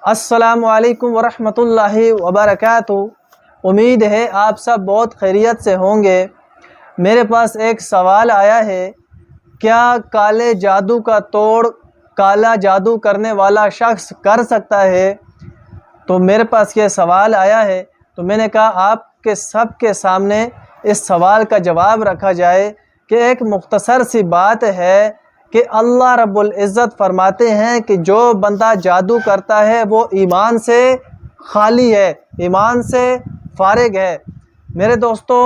السلام علیکم ورحمۃ اللہ وبرکاتہ۔ امید ہے آپ سب بہت خیریت سے ہوں گے۔ میرے پاس ایک سوال آیا ہے، کیا کالے جادو کا توڑ کالا جادو کرنے والا شخص کر سکتا ہے؟ تو میرے پاس یہ سوال آیا ہے، تو میں نے کہا آپ کے سب کے سامنے اس سوال کا جواب رکھا جائے کہ ایک مختصر سی بات ہے کہ اللہ رب العزت فرماتے ہیں کہ جو بندہ جادو کرتا ہے وہ ایمان سے خالی ہے، ایمان سے فارغ ہے۔ میرے دوستو،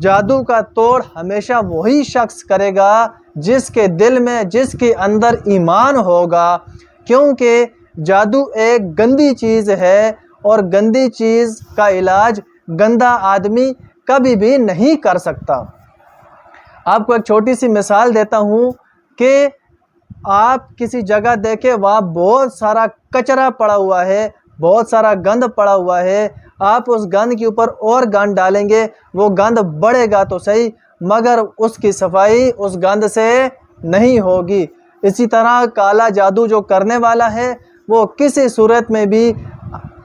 جادو کا توڑ ہمیشہ وہی شخص کرے گا جس کے دل میں، جس کے اندر ایمان ہوگا، کیونکہ جادو ایک گندی چیز ہے اور گندی چیز کا علاج گندا آدمی کبھی بھی نہیں کر سکتا۔ آپ کو ایک چھوٹی سی مثال دیتا ہوں کہ آپ کسی جگہ دیکھیں، وہاں بہت سارا کچرا پڑا ہوا ہے، بہت سارا گند پڑا ہوا ہے۔ آپ اس گند کے اوپر اور گند ڈالیں گے، وہ گند بڑھے گا تو صحیح، مگر اس کی صفائی اس گند سے نہیں ہوگی۔ اسی طرح کالا جادو جو کرنے والا ہے وہ کسی صورت میں بھی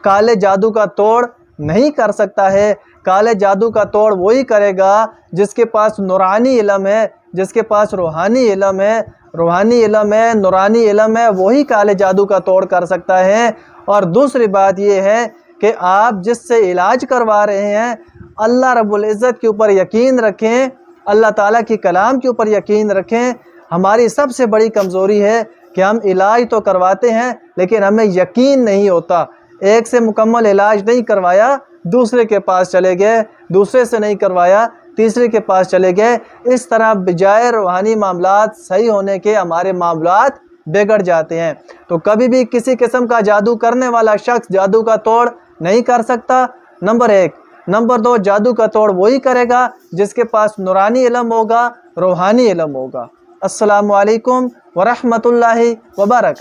کالے جادو کا توڑ نہیں کر سکتا ہے۔ کالے جادو کا توڑ وہی کرے گا جس کے پاس نورانی علم ہے، جس کے پاس روحانی علم ہے، روحانی علم ہے، نورانی علم ہے، وہی کالے جادو کا توڑ کر سکتا ہے۔ اور دوسری بات یہ ہے کہ آپ جس سے علاج کروا رہے ہیں، اللہ رب العزت کے اوپر یقین رکھیں، اللہ تعالیٰ کی کلام کے اوپر یقین رکھیں۔ ہماری سب سے بڑی کمزوری ہے کہ ہم علاج تو کرواتے ہیں لیکن ہمیں یقین نہیں ہوتا۔ ایک سے مکمل علاج نہیں کروایا، دوسرے کے پاس چلے گئے، دوسرے سے نہیں کروایا، تیسرے کے پاس چلے گئے۔ اس طرح بجائے روحانی معاملات صحیح ہونے کے ہمارے معاملات بگڑ جاتے ہیں۔ تو کبھی بھی کسی قسم کا جادو کرنے والا شخص جادو کا توڑ نہیں کر سکتا، نمبر ایک۔ نمبر دو، جادو کا توڑ وہی کرے گا جس کے پاس نورانی علم ہوگا، روحانی علم ہوگا۔ السلام علیکم ورحمۃ اللہ وبرکاتہ۔